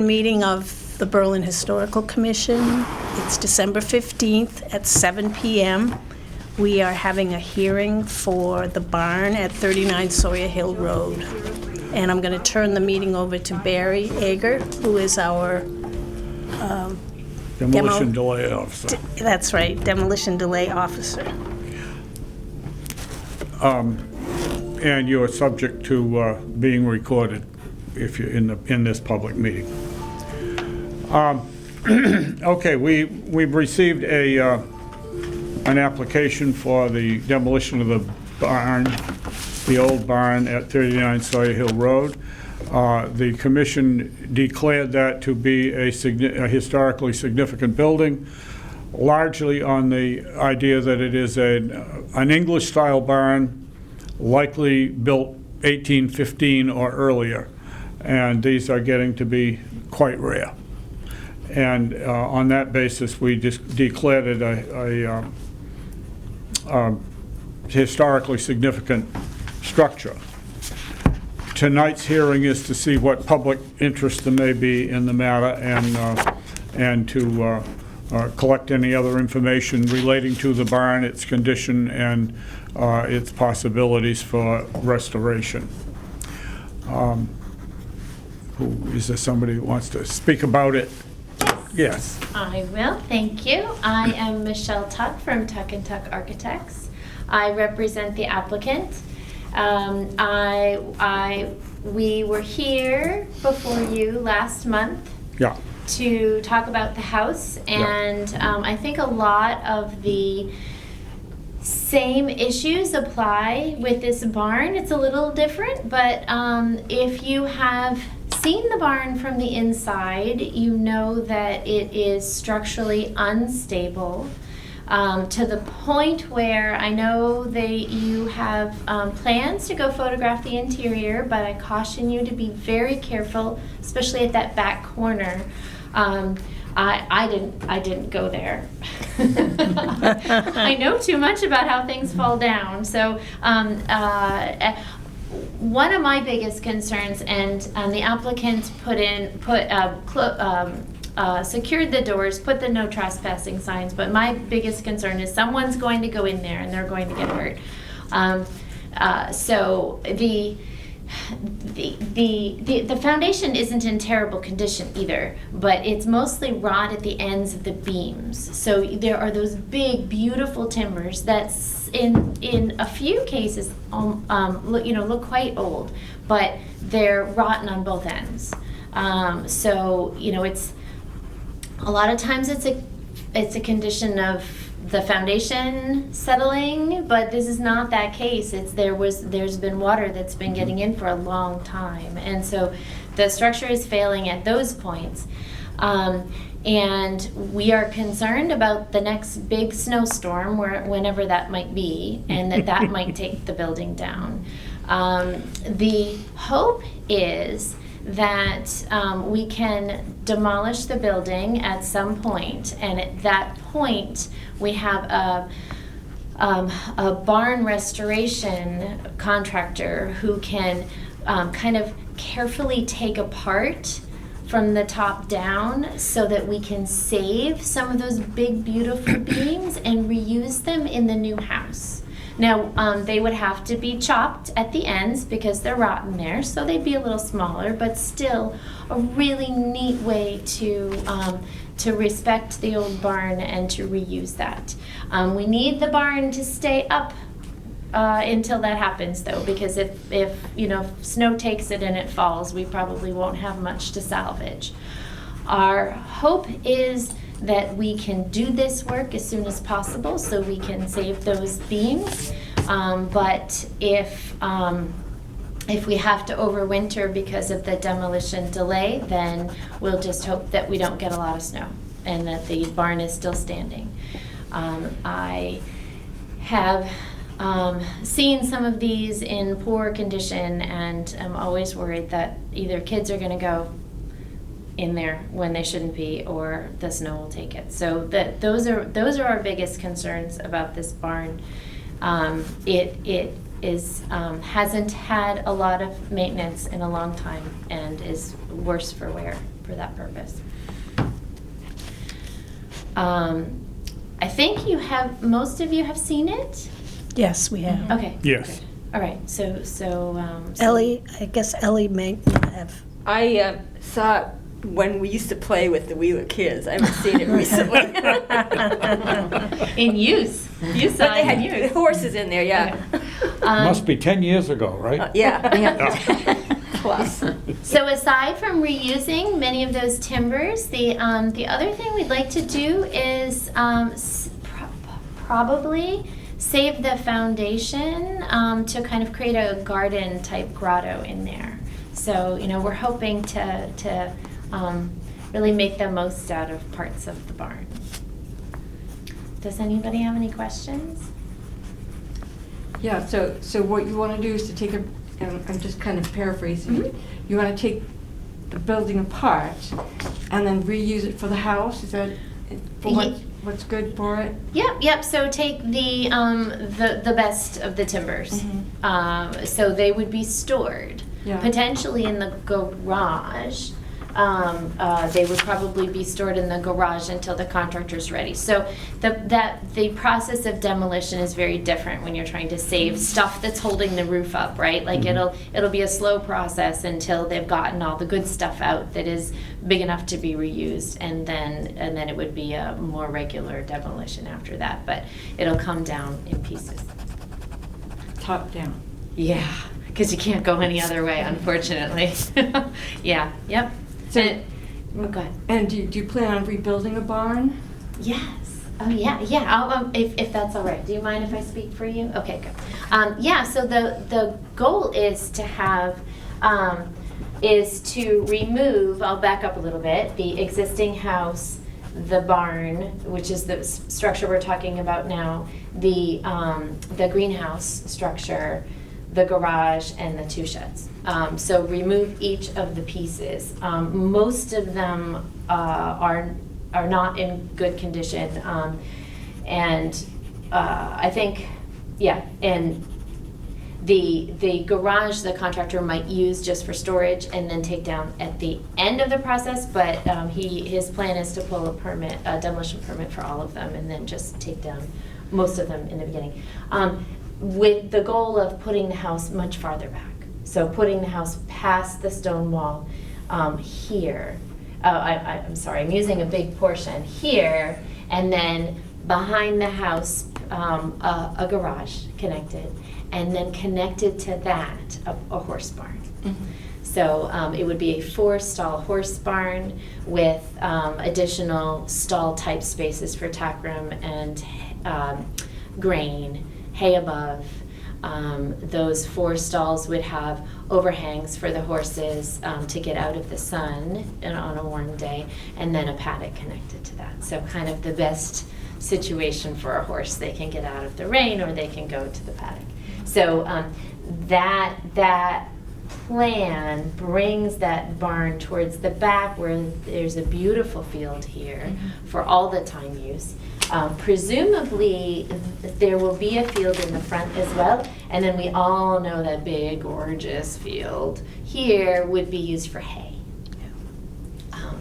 Meeting of the Berlin Historical Commission. It's December 15th at 7 p.m. We are having a hearing for the barn at 39 Sawyer Hill Road. And I'm going to turn the meeting over to Barry Ager, who is our Demolition delay officer. That's right, demolition delay officer. And you're subject to being recorded if you're in this public meeting. Okay, we've received an application for the demolition of the barn, the old barn at 39 Sawyer Hill Road. The commission declared that to be a historically significant building, largely on the idea that it is an English-style barn, likely built 1815 or earlier, and these are getting to be quite rare. And on that basis, we just declared it a historically significant structure. Tonight's hearing is to see what public interest there may be in the matter and to collect any other information relating to the barn, its condition, and its possibilities for restoration. Is there somebody who wants to speak about it? Yes. I will, thank you. I am Michelle Tuck from Tuck & Tuck Architects. I represent the applicant. We were here before you last month to talk about the house, and I think a lot of the same issues apply with this barn. It's a little different, but if you have seen the barn from the inside, you know that it is structurally unstable to the point where I know you have plans to go photograph the interior, but I caution you to be very careful, especially at that back corner. I didn't go there. I know too much about how things fall down. So one of my biggest concerns, and the applicant secured the doors, put the no trespassing signs, but my biggest concern is someone's going to go in there and they're going to get hurt. So the foundation isn't in terrible condition either, but it's mostly rot at the ends of the beams. So there are those big, beautiful timbers that's in a few cases, look quite old, but they're rotten on both ends. So it's a lot of times it's a condition of the foundation settling, but this is not that case. There's been water that's been getting in for a long time, and so the structure is failing at those points. And we are concerned about the next big snowstorm, whenever that might be, and that might take the building down. The hope is that we can demolish the building at some point, and at that point we have a barn restoration contractor who can kind of carefully take apart from the top down so that we can save some of those big, beautiful beams and reuse them in the new house. Now, they would have to be chopped at the ends because they're rotten there, so they'd be a little smaller, but still a really neat way to respect the old barn and to reuse that. We need the barn to stay up until that happens, though, because if snow takes it and it falls, we probably won't have much to salvage. Our hope is that we can do this work as soon as possible so we can save those beams. But if we have to overwinter because of the demolition delay, then we'll just hope that we don't get a lot of snow and that the barn is still standing. I have seen some of these in poor condition, and I'm always worried that either kids are going to go in there when they shouldn't be, or the snow will take it. So those are our biggest concerns about this barn. It hasn't had a lot of maintenance in a long time and is worse for wear. for that purpose. I think most of you have seen it? Yes, we have. Okay. Yes. good. All right, so Ellie, I guess Ellie may not have. I saw it when we used to play with the Wheeler kids. I haven't seen it recently. in use. You saw But they it in had use. horses in there, yeah. Must be 10 years ago, right? Yeah. Plus. So aside from reusing many of those timbers, the other thing we'd like to do is probably save the foundation to kind of create a garden type grotto in there. So we're hoping to really make the most out of parts of the barn. Does anybody have any questions? Yeah, so what you want to do is to take and I'm just kind of paraphrasing it. You want to take the building apart and then reuse it for the house? Is that for what's good for it? Yep. So take the best of the timbers. So they would be stored potentially in the garage. They would probably be stored in the garage until the contractor's ready. So the process of demolition is very different when you're trying to save stuff that's holding the roof up, right? Like it'll be a slow process until they've gotten all the good stuff out that is big enough to be reused, and then it would be a more regular demolition after that. But it'll come down in pieces. Top down. Yeah, because you can't go any other way, unfortunately. Yeah. Yep. So, go ahead. And do you plan on rebuilding a barn? Yes. Oh, yeah. I'll, if that's all right. Do you mind if I speak for you? Okay, good. Yeah. So the goal is to have is to remove. I'll back up a little bit. The existing house, the barn, which is the structure we're talking about now, the greenhouse structure, the garage, and the 2 sheds. So remove each of the pieces. Most of them are not in good condition, and I think, and the garage the contractor might use just for storage and then take down at the end of the process. But his plan is to pull a demolition permit for all of them, and then just take down most of them in the beginning. With the goal of putting the house much farther back. So putting the house past the stone wall here. I'm sorry, I'm using a big portion here, and then behind the house, a garage connected, and then connected to that, a horse barn. So it would be a 4-stall horse barn with additional stall type spaces for tack room and grain, hay above. Those 4 stalls would have overhangs for the horses to get out of the sun on a warm day, and then a paddock connected to that. So kind of the best situation for a horse. They can get out of the rain, or they can go to the paddock. So that plan brings that barn towards the back, where there's a beautiful field here for all the time use. Presumably, there will be a field in the front as well, and then we all know that big, gorgeous field here would be used for hay.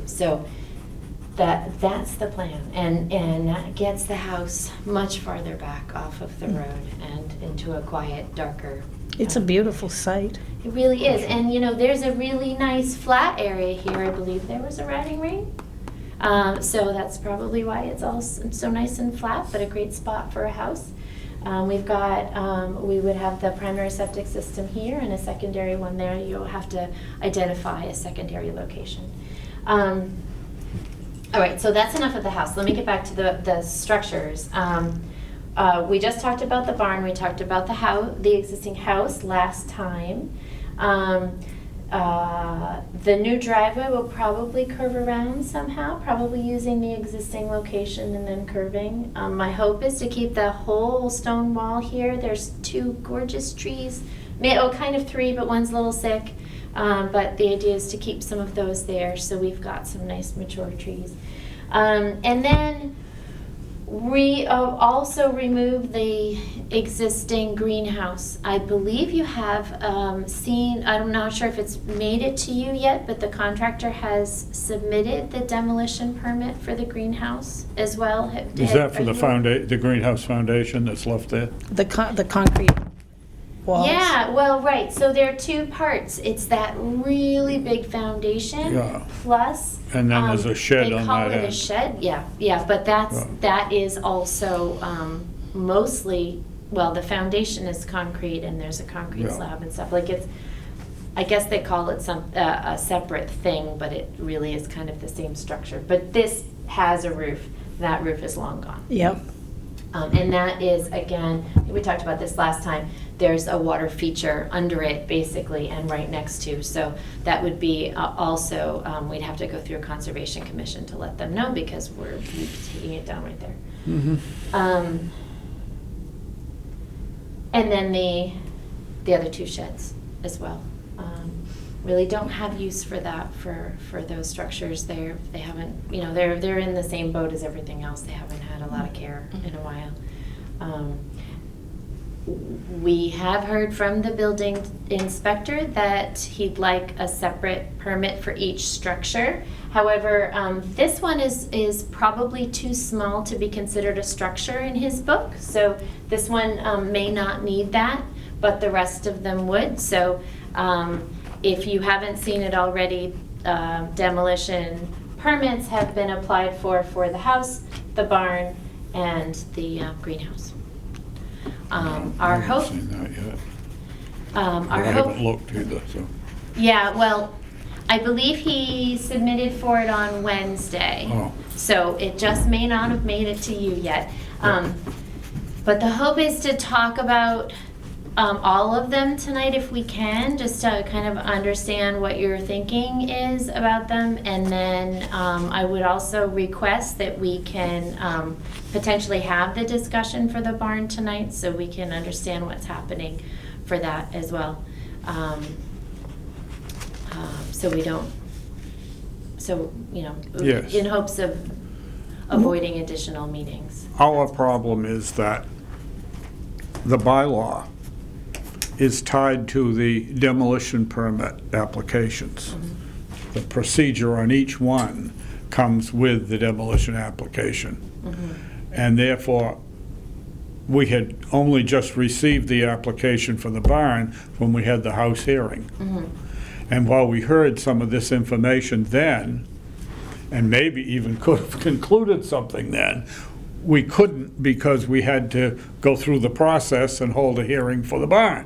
So that's the plan, and that gets the house much farther back off of the road and into a quiet, darker. It's a beautiful site. It really is, and there's a really nice flat area here. I believe there was a riding ring. So that's probably why it's all so nice and flat, but a great spot for a house. We've got, we would have the primary septic system here and a secondary one there. You'll have to identify a secondary location. All right, so that's enough of the house. Let me get back to the structures. We just talked about the barn. We talked about the existing house last time. The new driveway will probably curve around somehow, probably using the existing location and then curving. My hope is to keep the whole stone wall here. There's 2 gorgeous trees, kind of 3, but one's a little sick. But the idea is to keep some of those there, so we've got some nice mature trees. And then We also removed the existing greenhouse. I believe you have seen, I'm not sure if it's made it to you yet, but the contractor has submitted the demolition permit for the greenhouse as well. Is that for Are the you- the greenhouse foundation that's left there? The concrete walls. Yeah, well, right, so there are two parts. It's that really big foundation Yeah. plus. And then there's a shed on They call that it a end. shed, yeah, but that is also mostly, well, the foundation is concrete and there's a concrete Yeah. slab and stuff. Like it's, I guess they call it a separate thing, but it really is kind of the same structure. But this has a roof. That roof is long gone. Yep. And that is, again, we talked about this last time, there's a water feature under it, basically, and right next to. So that would be also, we'd have to go through a Conservation Commission to let them know, because we'd be taking it down right there. And then the other two sheds as well. Really don't have use for that, for those structures. They haven't, you know, they're in the same boat as everything else. They haven't had a lot of care in a while. We have heard from the building inspector that he'd like a separate permit for each structure. However, this one is probably too small to be considered a structure in his book. So this one may not need that, but the rest of them would. So if you haven't seen it already, demolition permits have been applied for the house, the barn, and the greenhouse. Our I haven't hope, seen that yet. our I hope, haven't looked either, so. yeah, well, I believe he submitted for it on Wednesday. Oh. So it just may not have made it to you yet. But the hope is to talk about all of them tonight if we can, just to kind of understand what your thinking is about them. And then I would also request that we can potentially have the discussion for the barn tonight, so we can understand what's happening for that as well. So we don't, so, you know, Yes. in hopes of avoiding additional meetings. Our problem is that the bylaw is tied to the demolition permit applications. The procedure on each one comes with the demolition application. And therefore, we had only just received the application for the barn when we had the house hearing. And while we heard some of this information then, and maybe even could have concluded something then, we couldn't, because we had to go through the process and hold a hearing for the barn.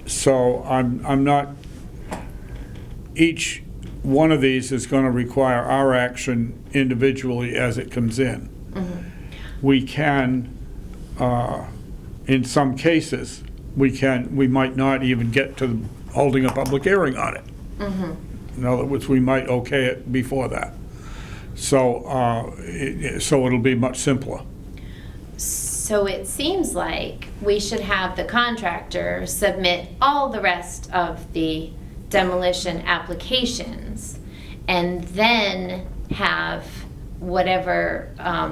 So I'm not, each one of these is going to require our action individually as it comes in. We can, in some cases, we might not even get to holding a public hearing on it. In other words, we might okay it before that. So, so it'll be much simpler. So it seems like we should have the contractor submit all the rest of the demolition applications, and then have whatever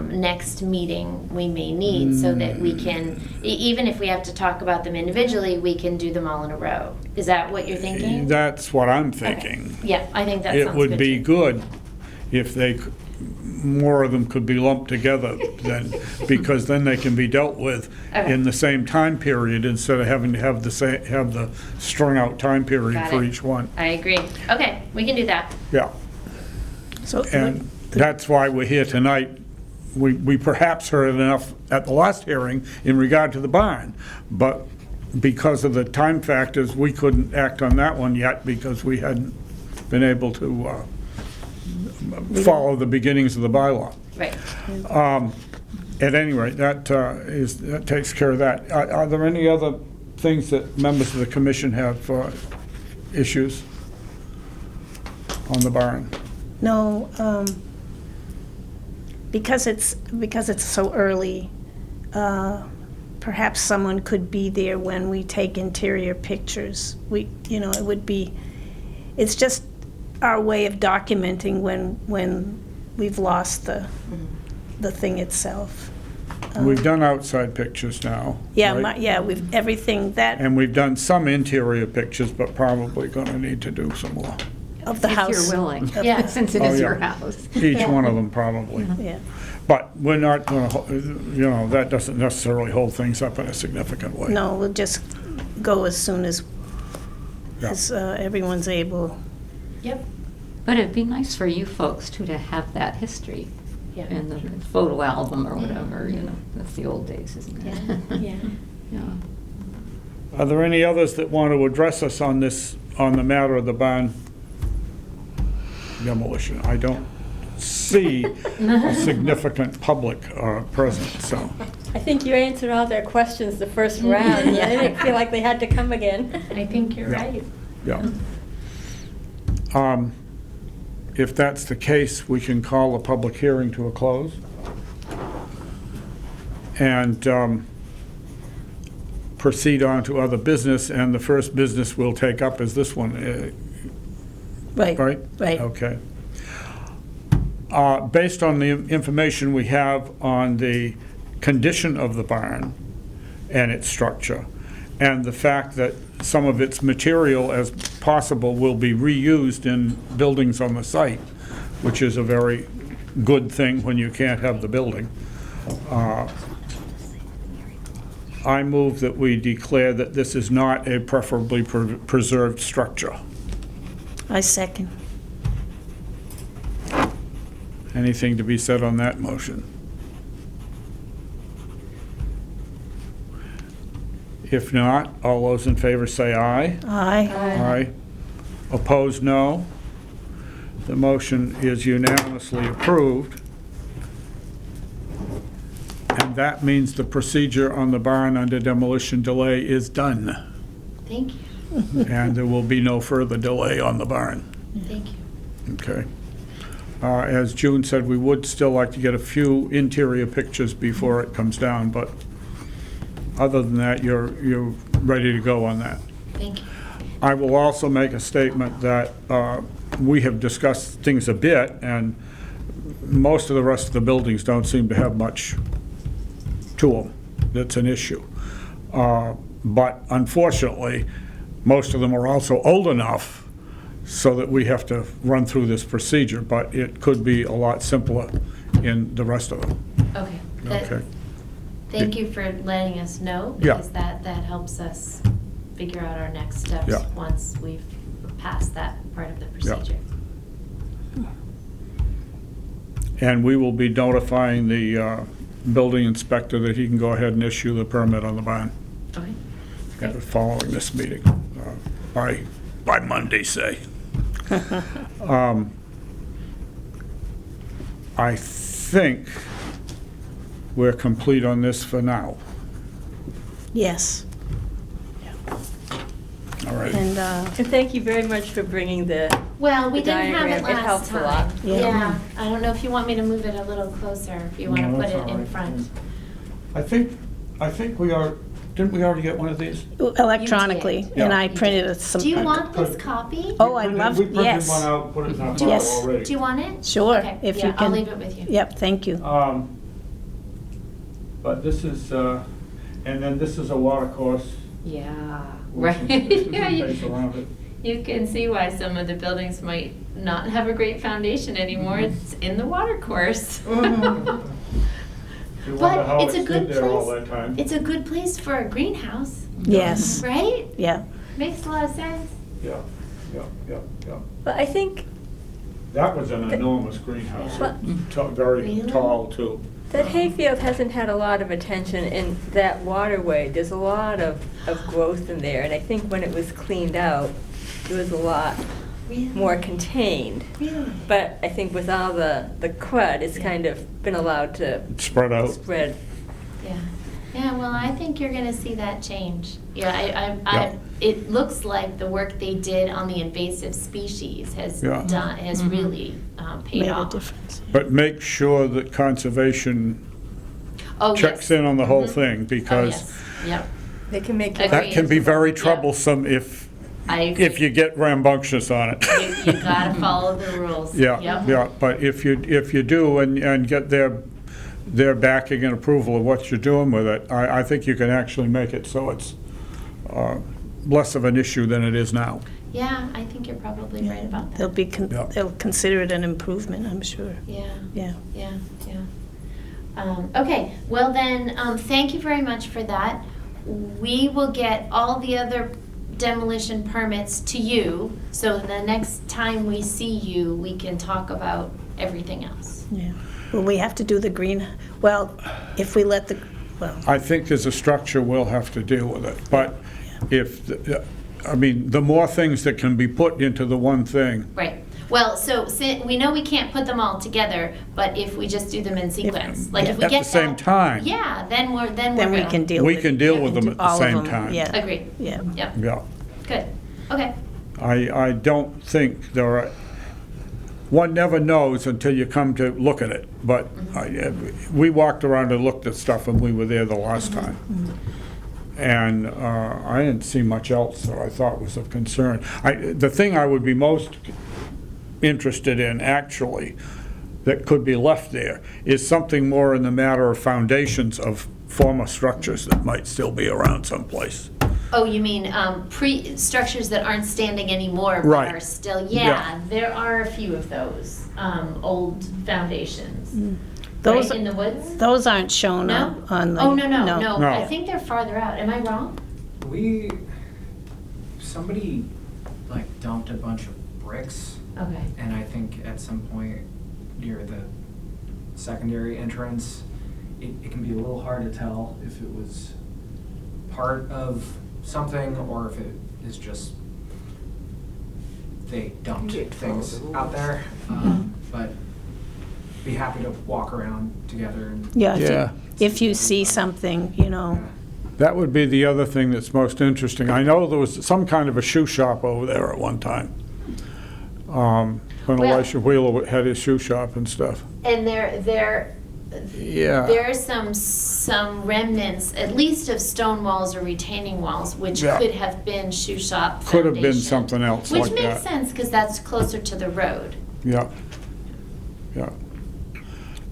next meeting we may need, so that we can, even if we have to talk about them individually, we can do them all in a row. Is that what you're thinking? That's what I'm thinking. Yeah, I think that sounds good. It would be too. good if more of them could be lumped together then, because then they can be dealt with Okay. in the same time period instead of having to have the strung out time period Got for it. each one. I agree. Okay, we can do that. Yeah, So and that's why we're here tonight. We perhaps heard enough at the last hearing in regard to the barn, but because of the time factors, we couldn't act on that one yet because we hadn't been able to follow the beginnings of the bylaw. Right. At any rate, that takes care of that. Are there any other things that members of the commission have issues on the barn? No, because it's so early, perhaps someone could be there when we take interior pictures. It would be, it's just our way of documenting when we've lost the the thing itself. We've done outside pictures now. Yeah, right? yeah, we've, everything that, And we've done some interior pictures, but probably gonna need to do some more. of the If house. you're willing, Yeah. since it Oh, is yeah. your house. Each one of them probably. Yeah, But we're not gonna, you know, that doesn't necessarily hold things up in a significant way. no, we'll just go as soon as, Yeah. everyone's able. Yep. But it'd be nice for you folks too to have that history Yeah. in the photo album or whatever, you know, that's the old days, isn't it? Yeah. Yeah. Yeah. Are there any others that want to address us on this, on the matter of the barn demolition? I don't see a significant public presence, so. I think you answered all their questions the first round. I didn't feel like they had to come again. I think you're Yeah. right. Yeah. If that's the case, we can call a public hearing to a close. And proceed on to other business, and the first business we'll take up is this one, Right. right? Right. Okay. Based on the information we have on the condition of the barn and its structure, and the fact that some of its material, as possible, will be reused in buildings on the site, which is a very good thing when you can't have the building, I move that we declare that this is not a preferably preserved structure. I second. Anything to be said on that motion? If not, all those in favor say aye. Aye. Aye. Opposed, no. The motion is unanimously approved. And that means the procedure on the barn under demolition delay is done. Thank you. And there will be no further delay on the barn. Thank you. Okay. As June said, we would still like to get a few interior pictures before it comes down, but other than that, you're ready to go on that. Thank you. I will also make a statement that we have discussed things a bit, and most of the rest of the buildings don't seem to have much to them that's an issue. But unfortunately, most of them are also old enough so that we have to run through this procedure, but it could be a lot simpler in the rest of them. Okay. That- Okay. Thank you for letting us know, Yeah. because that helps us figure out our next steps Yeah. once we've passed that part of the Yeah. procedure. And we will be notifying the building inspector that he can go ahead and issue the permit on the barn. Okay. Following this meeting, by Monday, say. I think we're complete on this for now. Yes. All right. And, And thank you very much for bringing the, Well, we The didn't have it diagram, it last helps a time. lot. Yeah. Yeah, I don't know if you want me to move it a little closer, if you want to No, put that's it all in right. front. I think we are, didn't we already get one of these? electronically, You and did. I printed some. Do you want this copy? Oh, I'd love, We printed yes. one out, put it in our file Yes. already. Do you want it? Sure, Okay, if you yeah, can. I'll leave it with you. Yep, thank you. But this is, and then this is a water course. Yeah, with right. some- with some Yeah, space around it. you can see why some of the buildings might not have a great foundation anymore. Mm-hmm. It's in the water course. You wonder But how it's it a good stood there all place. that time. It's a good place for a greenhouse, Yes, right? yeah. Makes a lot of sense. Yeah. but I think That was an enormous greenhouse, But- very Really? tall too. that Hayfield hasn't had a lot of attention in that waterway. There's a lot of growth in there, and I think when it was cleaned out, it was a lot more contained. Really? But I think with all the crud, it's kind of been allowed to Spread out. spread. Yeah. Yeah, well, I think you're gonna see that change. Yeah, Yeah. it looks like the work they did on the invasive species has Yeah. has really paid Made a off. difference. But make sure that conservation Oh, checks yes. in on the whole Mhm. thing, Oh, because yes. Yep, They can make Agreed. that can be very Yeah. troublesome if I agree. you get rambunctious on it. You gotta follow the rules. Yeah, Yep. yeah, but if you do and get their their backing and approval of what you're doing with it, I think you can actually make it so it's less of an issue than it is now. Yeah, I think you're probably right about that. Yeah. They'll consider it an improvement, I'm sure. Yeah. Yeah. Yeah, okay, well then, thank you very much for that. We will get all the other demolition permits to you, so the next time we see you, we can talk about everything else. Yeah. Will we have to do the green, well, if we let the, well, I think as a structure, we'll have to deal with it. But if, I mean, the more things that can be put into the one thing, Right, well, so we know we can't put them all together, but if we just do them in sequence, like if we at get the same that- time. Yeah, then we're then we good. can deal with we it. can deal with them at the All of same them, time. Yeah. Agreed, Yeah. yep, Yeah. good, okay. I don't think there are, one never knows until you come to look at it, but we walked around and looked at stuff when we were there the last time. And I didn't see much else that I thought was of concern. The thing I would be most interested in, actually, that could be left there, is something more in the matter of foundations of former structures that might still be around someplace. Oh, you mean structures that aren't standing anymore but Right. are still, Yeah. yeah, there are a few of those, old foundations. Those, Right in the woods? those aren't shown No? on the. Oh, no, No. I think they're farther out, am I wrong? Somebody like dumped a bunch of bricks, Okay. and I think at some point near the secondary entrance, it can be a little hard to tell if it was part of something or if it is just they dumped things out there. But be happy to walk around together and. Yeah, Yeah. if you see something, you know. That would be the other thing that's most interesting. I know there was some kind of a shoe shop over there at one time. When Well- Elisha Wheeler had his shoe shop and stuff. And there Yeah. are some remnants, at least of stone walls or retaining walls, which Yeah. could have been shoe shop Could have been foundation. something else like Which makes that. sense, because that's closer to the road. Yeah. Yeah.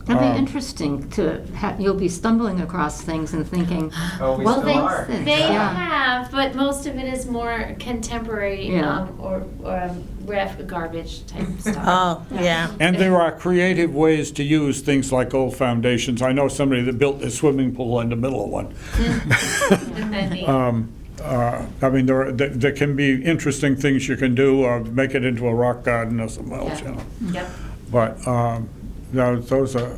It'll be Um, interesting to you'll be stumbling across things and thinking, Oh, we well, still they, are. They yeah. have, but most of it is more contemporary, Yeah. or garbage type stuff. Oh, yeah. And there are creative ways to use things like old foundations. I know somebody that built a swimming pool in the middle of one. And then the- I mean, there can be interesting things you can do, or make it into a rock garden or something else, Yeah. you know. Yep. But those are,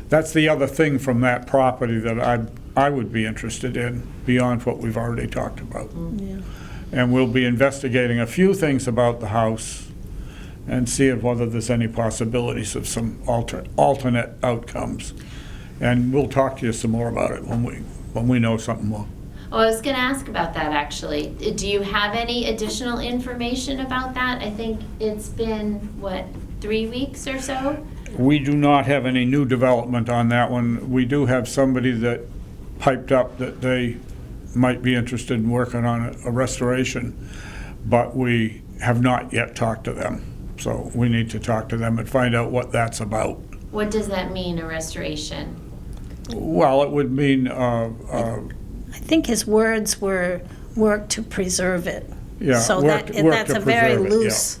that's the other thing from that property that I would be interested in, beyond what we've already talked about. Yeah. And we'll be investigating a few things about the house and seeing whether there's any possibilities of some alternate outcomes. And we'll talk to you some more about it when we know something more. Oh, I was gonna ask about that, actually. Do you have any additional information about that? I think it's been, 3 weeks or so? We do not have any new development on that one. We do have somebody that piped up that they might be interested in working on a restoration, but we have not yet talked to them. So we need to talk to them and find out what that's about. What does that mean, a restoration? Well, it would mean, I think his words were work to preserve it. yeah. So work that's to a very preserve it, yeah. loose.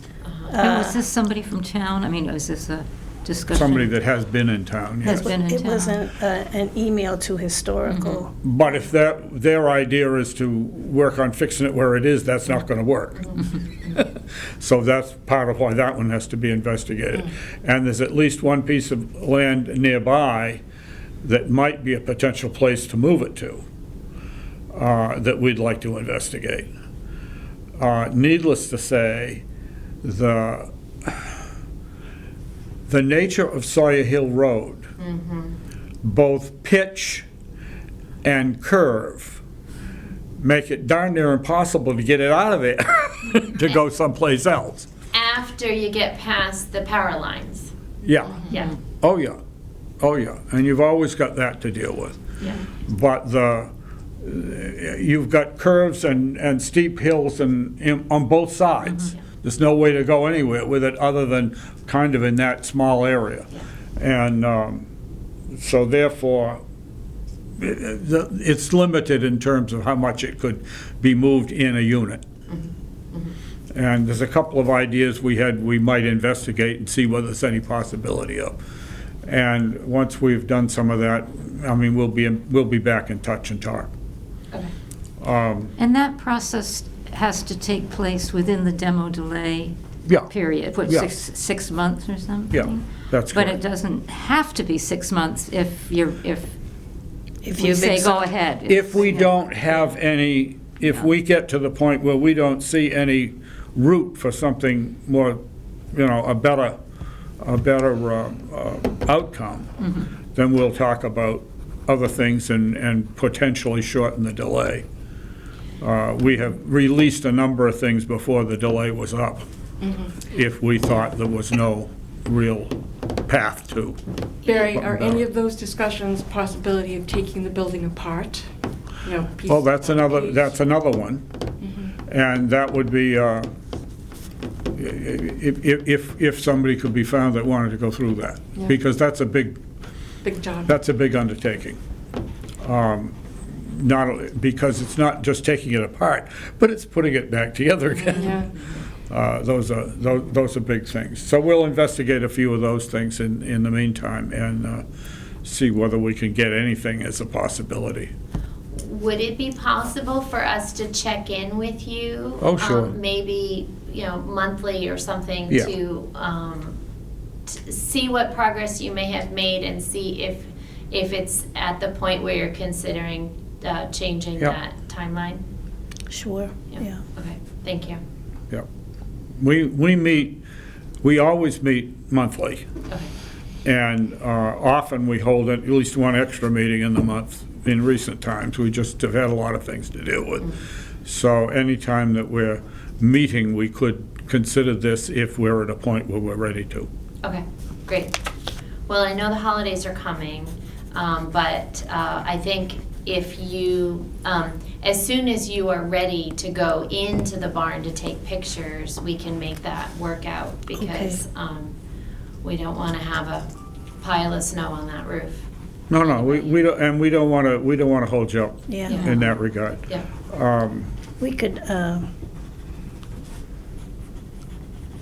And was this somebody from town? I mean, was this a discussion? Somebody that has been in town, Has yes. been in It town. was an email to historical. But if their idea is to work on fixing it where it is, that's not gonna work. So that's part of why that one has to be investigated. And there's at least one piece of land nearby that might be a potential place to move it to, that we'd like to investigate. Needless to say, the nature of Sawyer Hill Road, both pitch and curve, make it darn near impossible to get it out of there to go someplace else. After you get past the power lines? Yeah, Yeah, oh yeah, oh yeah, and you've always got that to deal with. yeah. But you've got curves and steep hills on both sides. There's no way to go anywhere with it other than kind of in that small area. And So therefore, it's limited in terms of how much it could be moved in a unit. And there's a couple of ideas we might investigate and see whether there's any possibility of. And once we've done some of that, I mean, we'll be back in touch and talk. Okay. And that process has to take place within the demo delay Yeah. period, what, Yeah. six months or something? Yeah, that's But it correct. doesn't have to be 6 months if If we you've say go exhausted- ahead. If we don't have any, if we get to the point where we don't see any route for something more, a better outcome, then we'll talk about other things and potentially shorten the delay. We have released a number of things before the delay was up, if we thought there was no real path to. Barry, are any of those discussions possibility of taking the building apart? Piece Well, that's by another piece? one. And that would be, if somebody could be found that wanted to go through that. Yeah. Because that's a big Big job. undertaking. Because it's not just taking it apart, but it's putting it back together again. Yeah. Those are big things. So we'll investigate a few of those things in the meantime and see whether we can get anything as a possibility. Would it be possible for us to check in with you? Oh, sure. Maybe, monthly or something Yeah. to see what progress you may have made and see if it's at the point where you're considering changing Yeah. that timeline? Sure, yeah. Okay, thank you. Yeah. We always meet monthly. Okay. And often we hold at least one extra meeting in the month in recent times. We just have had a lot of things to deal with. So anytime that we're meeting, we could consider this if we're at a point where we're ready to. Okay, great. Well, I know the holidays are coming, but I think if you, as soon as you are ready to go into the barn to take pictures, we can make that work out because we don't want to have a pile of snow on that roof. No, we don't, and we don't want to hold you up Yeah. in that regard. Yeah. We could,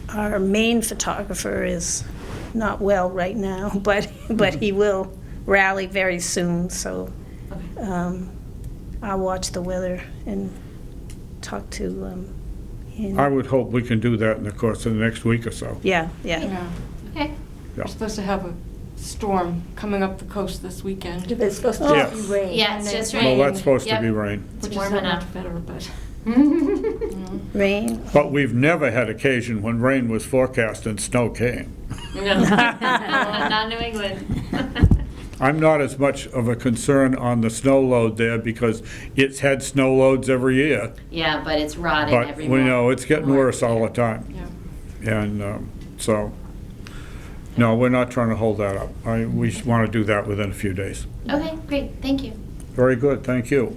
our main photographer is not well right now, but he will rally very soon, so Okay. I'll watch the weather and talk to Andy. I would hope we can do that in the course of the next week or so. Yeah. Yeah. Okay. We're supposed to have a storm coming up the coast this weekend. It's supposed to Yes. be rain. Yeah, it's just Well, rain. that's supposed to Yep. be rain. It's Which is warm not enough. much better, but. Rain. But we've never had occasion when rain was forecast and snow came. No, not New England. I'm not as much of a concern on the snow load there because it's had snow loads every year. Yeah, but it's rotting But every we month. know it's getting worse all the time. Yeah. And so, no, we're not trying to hold that up. We want to do that within a few days. Okay, great, thank you. Very good, thank you.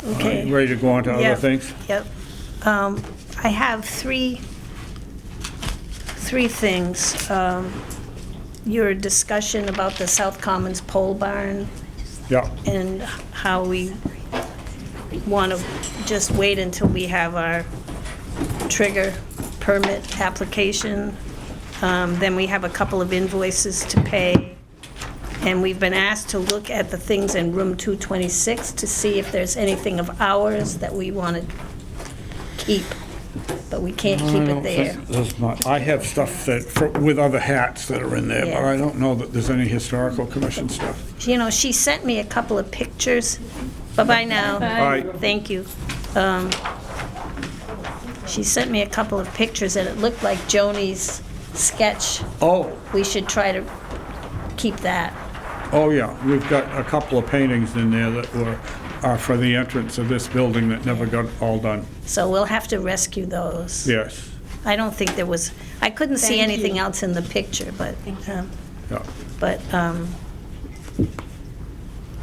Okay. Ready to go on to other Yep. things? Yep. I have three things. Your discussion about the South Commons pole barn Yeah, and how we want to just wait until we have our trigger permit application. Then we have a couple of invoices to pay. And we've been asked to look at the things in room 226 to see if there's anything of ours that we want to keep, but we can't keep it there. There's not, I have stuff with other hats that are in there, but Yeah. I don't know that there's any historical commission stuff. You know, she sent me a couple of pictures. Bye-bye now. Bye. Thank you. She sent me a couple of pictures, and it looked like Joni's sketch. Oh, We should try to keep that. oh yeah, we've got a couple of paintings in there that are for the entrance of this building that never got all done. So we'll have to rescue those. Yes, I don't think there was, I couldn't see Thank anything you. else in the picture, but, yeah.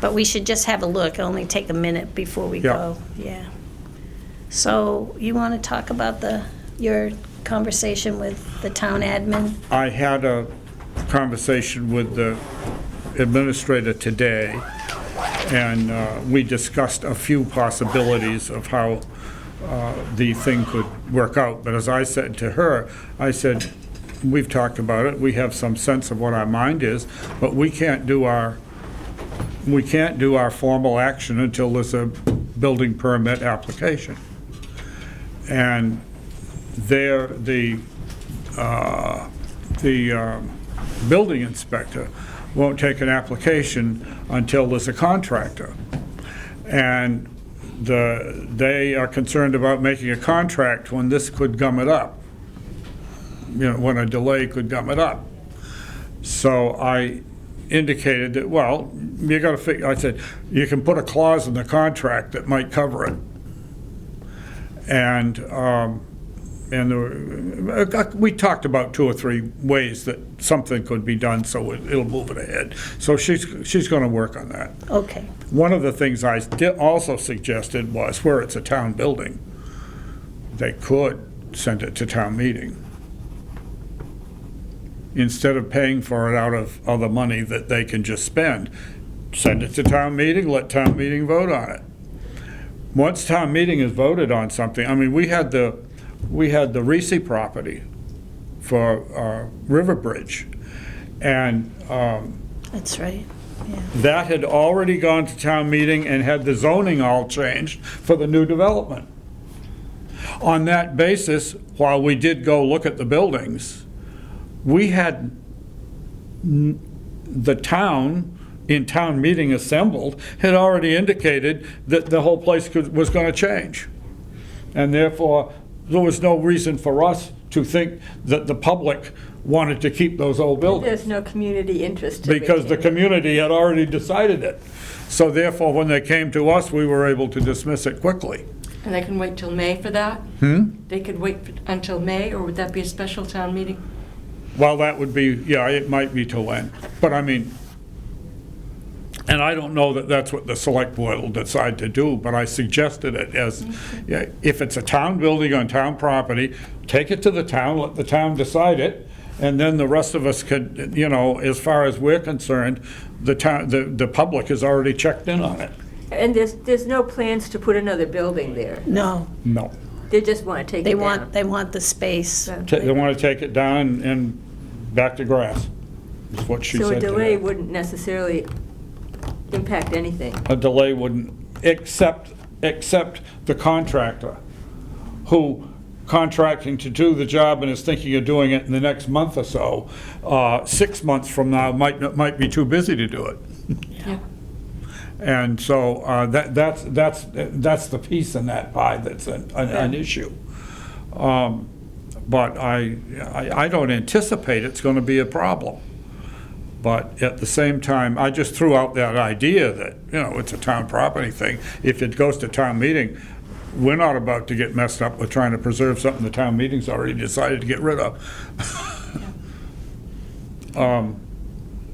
but we should just have a look, only take a minute before we Yeah. go. Yeah. So you want to talk about your conversation with the town admin? I had a conversation with the administrator today, and we discussed a few possibilities of how the thing could work out. But as I said to her, I said, we've talked about it, we have some sense of what our mind is, but we can't do our formal action until there's a building permit application. And there, the building inspector won't take an application until there's a contractor. And they are concerned about making a contract when this could gum it up. When a delay could gum it up. So I indicated that, well, you gotta figure, I said, you can put a clause in the contract that might cover it. And we talked about 2 or 3 ways that something could be done so it'll move it ahead. So she's gonna work on that. Okay, One of the things I also suggested was where it's a town building, they could send it to town meeting. Instead of paying for it out of other money that they can just spend, send it to town meeting, let town meeting vote on it. Once town meeting has voted on something, I mean, we had the Reese property for River Bridge, and that's right, yeah. that had already gone to town meeting and had the zoning all changed for the new development. On that basis, while we did go look at the buildings, we had the town, in town meeting assembled, had already indicated that the whole place was going to change. And therefore, there was no reason for us to think that the public wanted to keep those old buildings. There's no community interest. Because the community had already decided it. So therefore, when they came to us, we were able to dismiss it quickly. And they can wait till May for that? They could wait until May, or would that be a special town meeting? Well, that would be, yeah, it might be till then. But I mean, and I don't know that that's what the select board will decide to do, but I suggested it as, yeah, if it's a town building on town property, take it to the town, let the town decide it, and then the rest of us could, as far as we're concerned, the public has already checked in on it. And there's no plans to put another building there. No, No. They just want to take it down. they want the space. They want to take it down and back to grass, is what she said So a today. delay wouldn't necessarily impact anything. A delay wouldn't, except the contractor, who contracting to do the job and is thinking of doing it in the next month or so, 6 months from now might be too busy to do it. Yeah. And so that's the piece in that pie that's an issue. But I don't anticipate it's going to be a problem. But at the same time, I just threw out that idea that, it's a town property thing. If it goes to town meeting, we're not about to get messed up with trying to preserve something the town meeting's already decided to get rid of.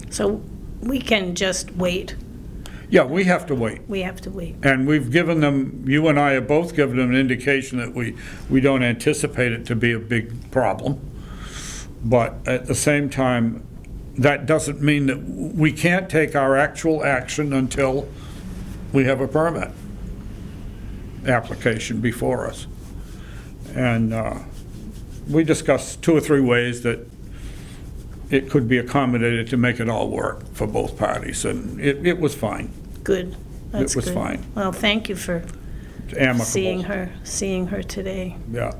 So we can just wait. Yeah, we have to wait. We have to wait. And we've given them, you and I have both given them an indication that we don't anticipate it to be a big problem. But at the same time, that doesn't mean that we can't take our actual action until we have a permit application before us. And we discussed 2 or 3 ways that it could be accommodated to make it all work for both parties, and it was fine. Good. That's was good. fine. Well, thank you for Amicable. seeing her today. Yeah.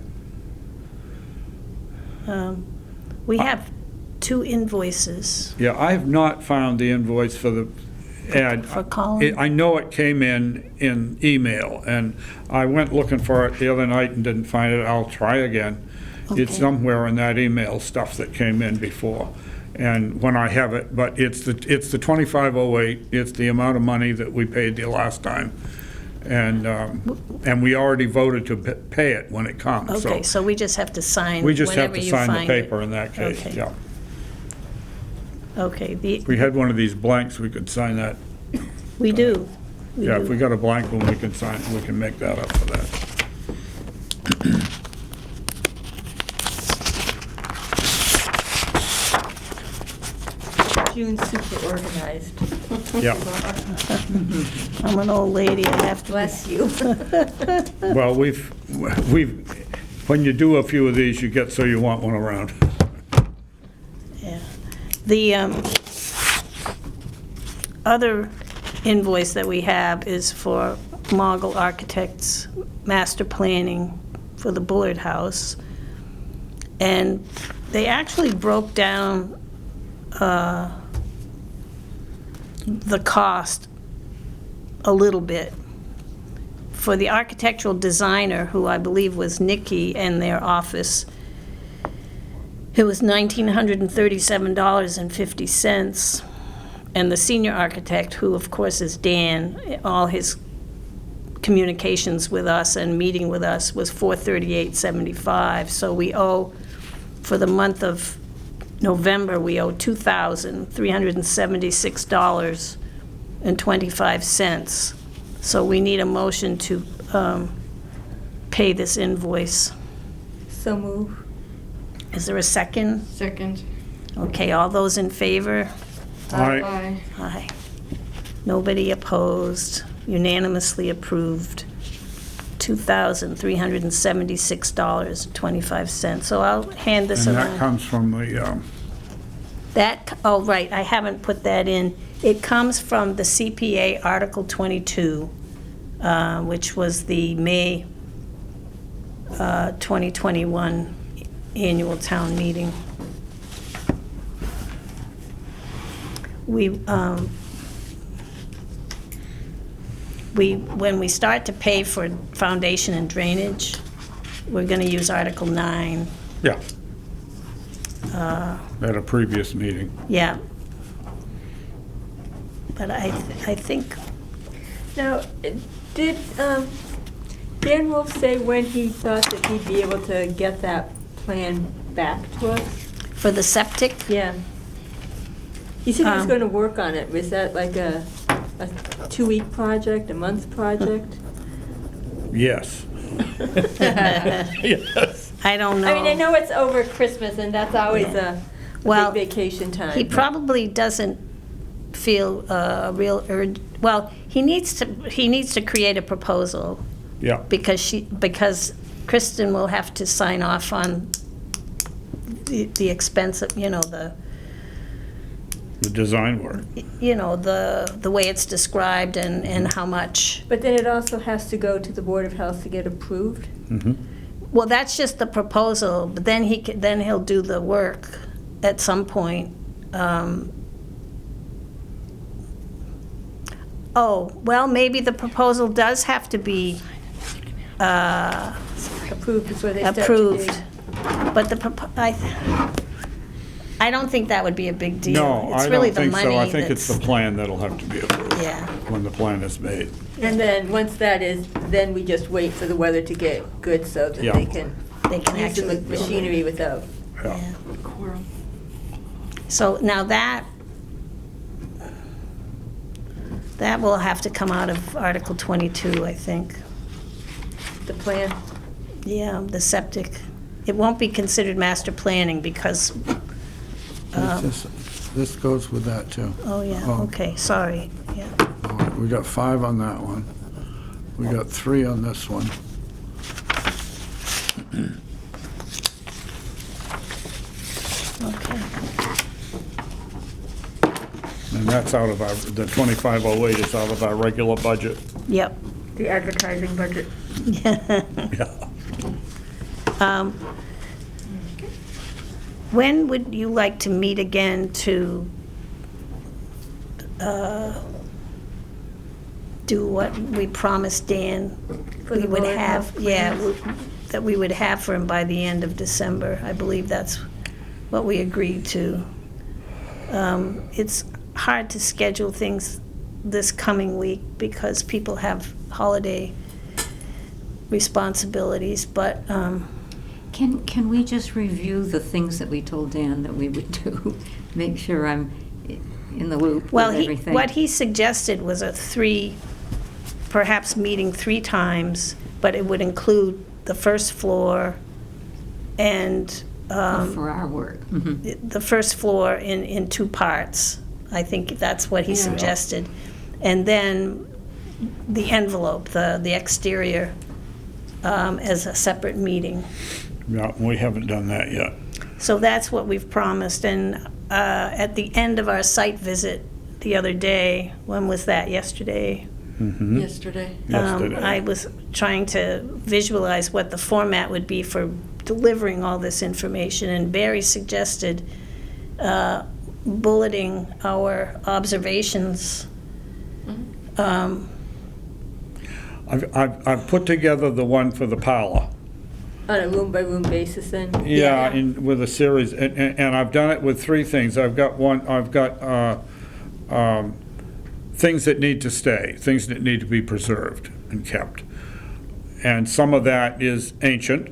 We have 2 invoices. Yeah, I have not found the invoice for the ad. For Colin? I know it came in email, and I went looking for it the other night and didn't find it. I'll try again. It's Okay. somewhere in that email stuff that came in before. And when I have it, but it's the 2508, it's the amount of money that we paid the last time. And we already voted to pay it when it comes, so. Okay, so we just have to sign We just have whenever to you sign the find it. paper in that case, Okay. yeah. Okay, If we had one of these blanks, we could sign that. we do. Yeah, if we do. got a blank one, we can sign, we can make that up for that. June's super organized. Yeah. I'm an old lady, I have to. Bless you. Well, when you do a few of these, you get so you want one around. Yeah. The other invoice that we have is for Mogul Architects master planning for the Bullard House. And they actually broke down the cost a little bit. For the architectural designer, who I believe was Nikki and their office, it was $1,937.50. And the senior architect, who of course is Dan, all his communications with us and meeting with us was $438.75. So we owe, for the month of November, we owe $2,376.25. So we need a motion to pay this invoice. So move. Is there a second? Second. Okay, all those in favor? All right. Aye. Aye. Nobody opposed, unanimously approved. $2,376.25. So I'll hand this And that around. comes from the, Oh, right, I haven't put that in. It comes from the CPA Article 22, which was the May 2021 annual town meeting. When we start to pay for foundation and drainage, we're going to use Article 9. yeah. At a previous meeting. Yeah. But I think, Now, did Dan Wolf say when he thought that he'd be able to get that plan back to us? for the septic, Yeah. He said he was Um, going to work on it. Was that like a 2-week project, a month project? Yes. Yes. I don't know. I mean, I know it's over Christmas, and that's always a Well, big vacation time. He probably doesn't feel a real urge, well, he needs to create a proposal, Yeah. because Kristen will have to sign off on the expense of, The design work. the way it's described and how much. But then it also has to go to the Board of Health to get approved. Mhm. Well, that's just the proposal, but then then he'll do the work at some point. Oh, well, maybe the proposal does have to be Approved before they start to approved. dig. But I don't think that would be a big deal. No, It's I really don't the think so. I money think it's the that's- plan that'll have to be approved. Yeah. When the plan is made. And then, once that is, then we just wait for the weather to get good so that Yeah. they can They can use actually the machinery without. Yeah. Yeah. Quorum. So now that will have to come out of Article 22, I think. The plan. Yeah, the septic. It won't be considered master planning because, This goes with that, too. oh, yeah, Oh. okay, sorry, yeah. All right, we got 5 on that one. We got 3 on this one. Okay. And that's out of the 2508 is out of our regular budget. Yep. The advertising budget. Yeah. When would you like to meet again to do what we promised Dan For we the would Board of have? Health Yeah, plans? that we would have for him by the end of December. I believe that's what we agreed to. It's hard to schedule things this coming week because people have holiday responsibilities, but Can we just review the things that we told Dan that we would do? Make sure I'm in the loop well, with everything. what he suggested was perhaps meeting 3 times, but it would include the first floor and For our work. Mhm. the first floor in 2 parts. I think that's what he Yeah. suggested. And then the envelope, the exterior, as a separate meeting. Yeah, we haven't done that yet. So that's what we've promised. And at the end of our site visit the other day, when was that, yesterday? Yesterday. Yesterday. I was trying to visualize what the format would be for delivering all this information, and Barry suggested bulleting our observations. I've put together the one for the parlor. On a room-by-room basis then? Yeah, with a series, and I've done it with three things. I've got things that need to stay, things that need to be preserved and kept. And some of that is ancient,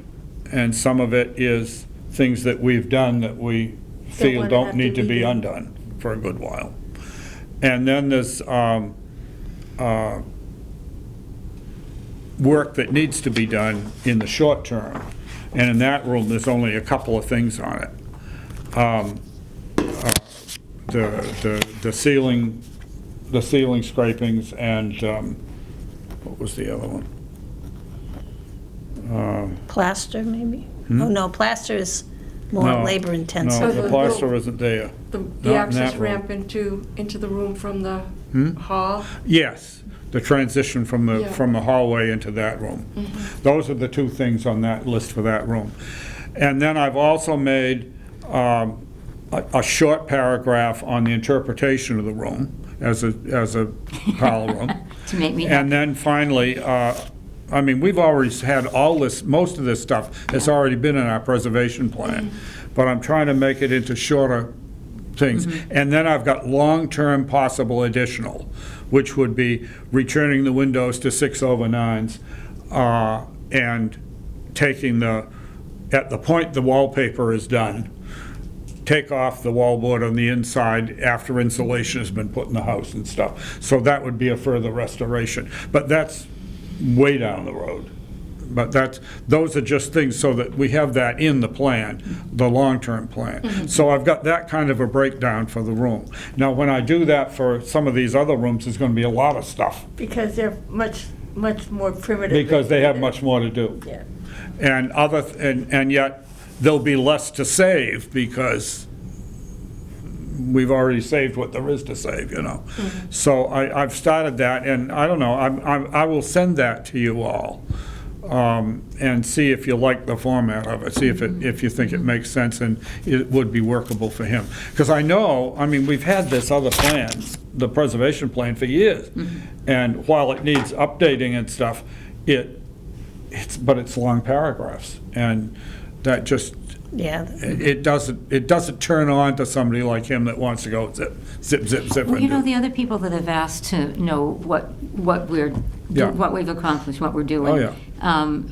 and some of it is things that we've done that we feel wanna don't have need to to be redo. undone for a good while. And then there's work that needs to be done in the short term. And in that room, there's only a couple of things on it. The ceiling scrapings, and what was the other one? Plaster, maybe? Oh, no, plaster is more No, labor intensive. No, Oh, the the plaster little- isn't there. The Not in access that room. ramp into the room from the hall. Yes, the transition from Yeah. the hallway into that room. Those are the two things on that list for that room. And then I've also made a short paragraph on the interpretation of the room as a parlor room. To make me And then finally, I mean, we've already had all this, most of this stuff has already been in our preservation plan, but I'm trying to make it into shorter things. And then I've got long-term possible additional, which would be returning the windows to 6/9s, and taking at the point the wallpaper is done, take off the wallboard on the inside after insulation has been put in the house and stuff. So that would be a further restoration. But that's way down the road. But those are just things so that we have that in the plan, the long-term plan. So I've got that kind of a breakdown for the room. Now, when I do that for some of these other rooms, there's gonna be a lot of stuff, Because they're much more primitive. because they have much more to do. Yeah. And yet, there'll be less to save, because we've already saved what there is to save, you know? So I've started that, and I don't know, I will send that to you all, and see if you like the format of it, see if you think it makes sense and it would be workable for him. Because I know, I mean, we've had this other plan, the preservation plan, for years, and while it needs updating and stuff, but it's long paragraphs, and that just, Yeah, it doesn't turn on to somebody like him that wants to go zip, zip, zip, zip. Well, and you know, do- the other people that have asked to know what Yeah. we've accomplished, what we're doing. Oh, yeah.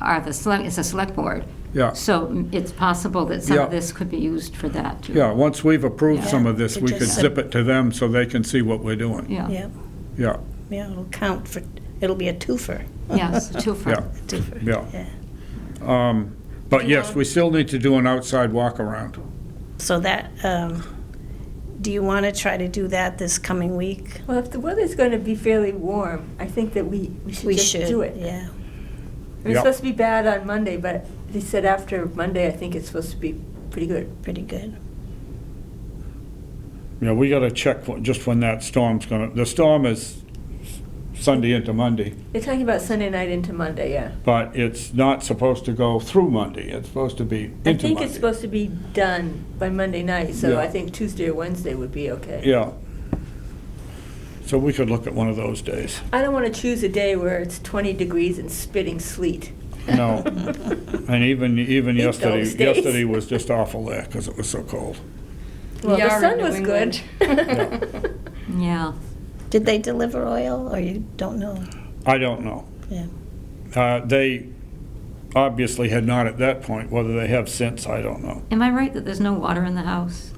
Are it's a select board. Yeah. So it's possible that some Yeah. of this could be used for that, too. Yeah, once we've approved Yeah. some of this, To we just could zip- zip it to them so they can see what we're doing. Yeah, yeah, Yeah, yeah, it'll count for, it'll be a twofer. yes, two for. yeah, Twofer, yeah. But You yes, know- we still need to do an outside walk around. So that, do you want to try to do that this coming week? Well, if the weather's going to be fairly warm, I think that we should We just should, do it. yeah. I mean, Yep. It's supposed to be bad on Monday, but they said after Monday, I think it's supposed to be pretty good. Pretty good. Yeah, we gotta check just when that storm's the storm is Sunday into Monday, They're talking about Sunday night into Monday, yeah. but it's not supposed to go through Monday. It's supposed to be into Monday. I think it's supposed to be done by Monday night, so Yeah. I think Tuesday or Wednesday would be okay. Yeah. So we could look at one of those days. I don't want to choose a day where it's 20 degrees and spitting sleet. No. And even yesterday, those days. yesterday was just awful there because it was so cold. Well, We the are sun in was New good. Yeah. Did they deliver oil, or you don't know? I don't know. Yeah. They obviously had not at that point. Whether they have since, I don't know. Am I right that there's no water in the house?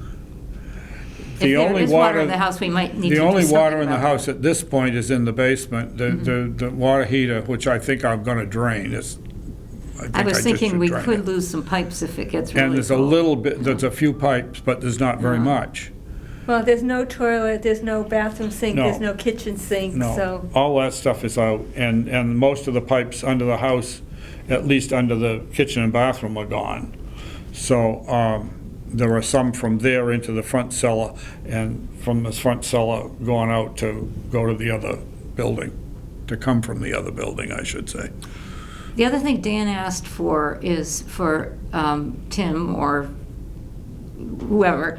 The If only there is water water- in the house, we might need to The do only something water in the about house that. at this point is in the basement. The water heater, which I think I'm gonna drain, is, I was just thinking should we drain could it. lose some pipes if it gets really And there's a cold. little bit, there's a few pipes, but there's not very Yeah. much. Well, there's no toilet, there's no bathroom sink, No. there's no kitchen sink, No, so. all that stuff is out, and most of the pipes under the house, at least under the kitchen and bathroom, are gone. So, there are some from there into the front cellar, and from the front cellar going out to go to the other building, to come from the other building, I should say. The other thing Dan asked for is for Tim or whoever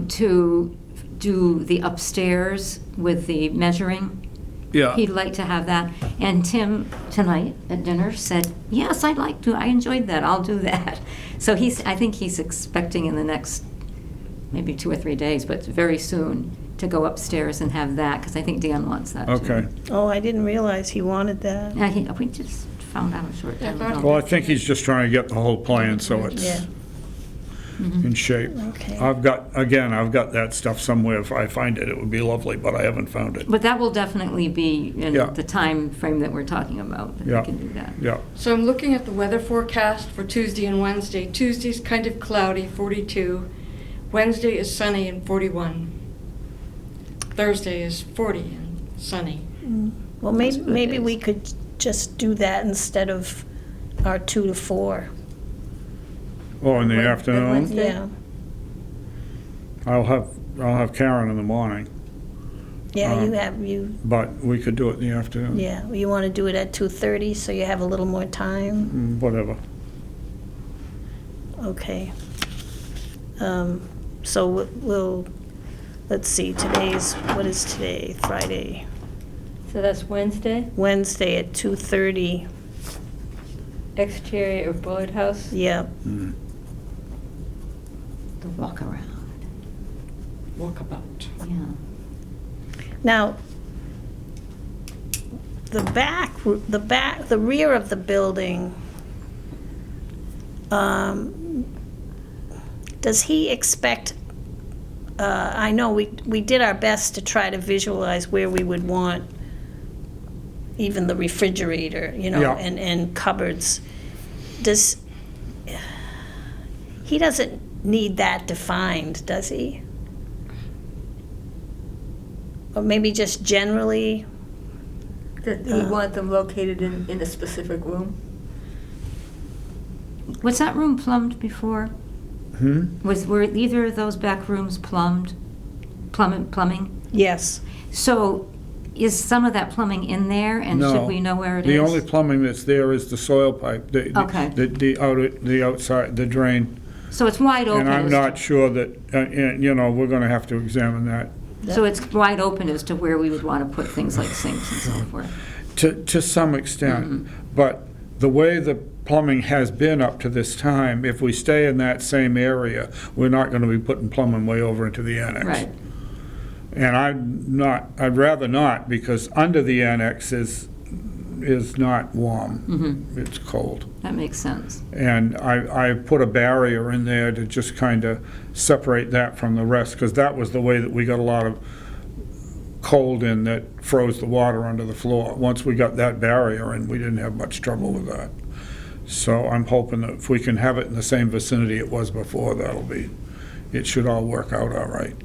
to do the upstairs with the measuring. Yeah. He'd like to have that. And Tim, tonight at dinner, said, yes, I'd like to. I enjoyed that. I'll do that. So I think he's expecting in the next maybe 2 or 3 days, but very soon, to go upstairs and have that, because I think Dan wants that too. Okay. Oh, I didn't realize he wanted that. Yeah, we just found out a short time ago. Well, I think he's just trying to get the whole plan so Yeah, it's in shape. okay. I've got that stuff somewhere. If I find it, it would be lovely, but I haven't found it. But that will definitely be in Yeah. the time frame that we're talking about, that Yeah. we can do that. Yeah. So I'm looking at the weather forecast for Tuesday and Wednesday. Tuesday's kind of cloudy, 42. Wednesday is sunny and 41. Thursday is 40 and sunny. Well, Those maybe, are good maybe days. we could just do that instead of our 2 to 4. Oh, in the Wed- afternoon? Wednesday? Yeah, I'll have Karen in the morning, yeah, you, but we could do it in the afternoon. yeah, you want to do it at 2:30, so you have a little more time? Whatever. Okay. So we'll, let's see, what is today? Friday. So that's Wednesday, Wednesday at 2:30, exterior of Bullard House? yeah. The walk around, Walkabout. yeah. Now, the rear of the building, does he expect, I know we did our best to try to visualize where we would want even the refrigerator, Yeah. and cupboards. He doesn't need that defined, does he? Or maybe just generally? That you want them located in a specific room? Was that room plumbed before? Were either of those back rooms plumbing? Yes. So is some of that plumbing in there, and No. should we know where it is? The only plumbing that's there is the soil pipe, Okay. the outside, the drain. So it's wide open. And I'm as- not sure that, we're gonna have to examine that. So it's wide open as to where we would want to put things like sinks and so forth. To some extent, but the way the plumbing has been up to this time, if we stay in that same area, we're not gonna be putting plumbing way over into the annex. Right. And I'd rather not, because under the annex is not warm. It's cold. That makes sense. And I put a barrier in there to just kind of separate that from the rest, because that was the way that we got a lot of cold in that froze the water under the floor. Once we got that barrier in, we didn't have much trouble with that. So I'm hoping that if we can have it in the same vicinity it was before, it should all work out all right.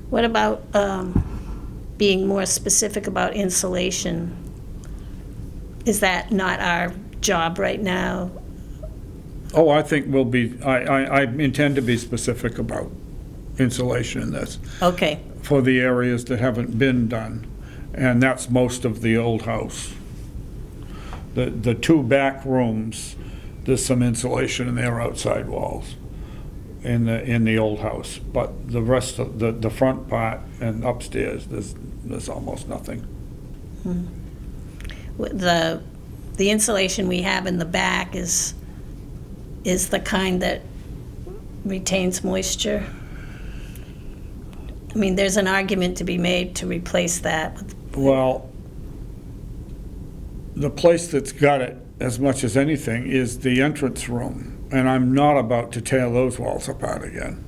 What about being more specific about insulation? Is that not our job right now? Oh, I think I intend to be specific about insulation in this, Okay, for the areas that haven't been done, and that's most of the old house. The 2 back rooms, there's some insulation in their outside walls in the old house, but the rest of the front part and upstairs, there's almost nothing. the insulation we have in the back is the kind that retains moisture? I mean, there's an argument to be made to replace that. Well, the place that's got it as much as anything is the entrance room, and I'm not about to tear those walls apart again.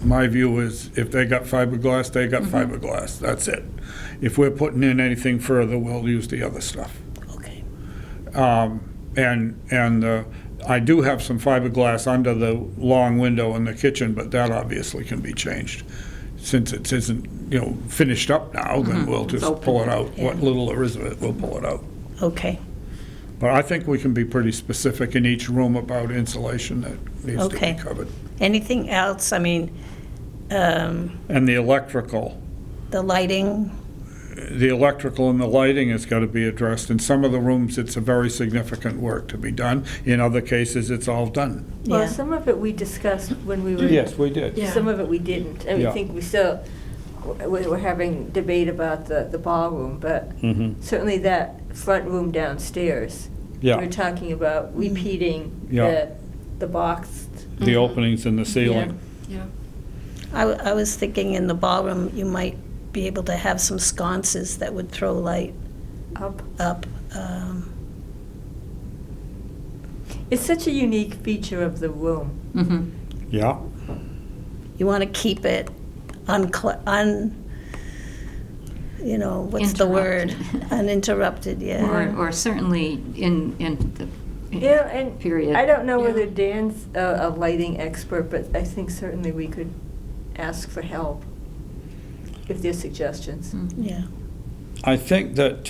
My view is, if they got fiberglass, they got fiberglass, that's it. If we're putting in anything further, we'll use the other stuff. Okay. And I do have some fiberglass under the long window in the kitchen, but that obviously can be changed. Since it isn't, finished up now, then we'll just open. pull it out. What Yeah. little there is of it, we'll pull it out. Okay, But I think we can be pretty specific in each room about insulation that needs to be Okay. covered. anything else? I mean, And the electrical. the lighting, The electrical and the lighting has got to be addressed. In some of the rooms, it's a very significant work to be done. In other cases, it's all done. Well, yeah. some of it we discussed when we were. Yes, we did. Yeah. Some of it we didn't. And Yeah. I think we still, we were having debate about the ballroom, but Mhm. certainly that front room downstairs. We Yeah. were talking about repeating Yeah. the box. The openings in the ceiling. Yeah. I was thinking in the ballroom, you might be able to have some sconces that would throw light Up. up. It's such a unique feature of the room. Mhm. Yeah. You want to keep it what's the word? Interrupted. Uninterrupted, yeah. Or certainly in the Yeah, and period. I don't know Yeah. whether Dan's a lighting expert, but I think certainly we could ask for help if there's suggestions. Yeah. I think that,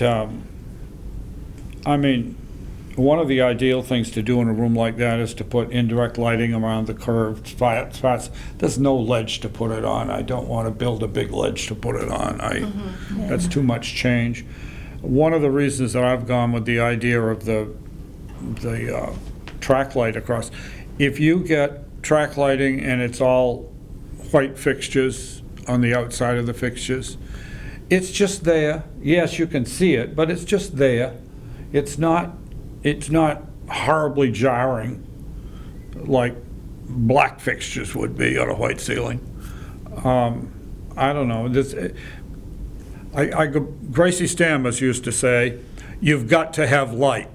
one of the ideal things to do in a room like that is to put indirect lighting around the curved spots. There's no ledge to put it on. I don't want to build a big ledge to put it on. That's too much change. One of the reasons that I've gone with the idea of the track light across, if you get track lighting and it's all white fixtures on the outside of the fixtures, it's just there. Yes, you can see it, but it's just there. It's not horribly jarring like black fixtures would be on a white ceiling. I don't know. Gracie Stammers used to say, "You've got to have light."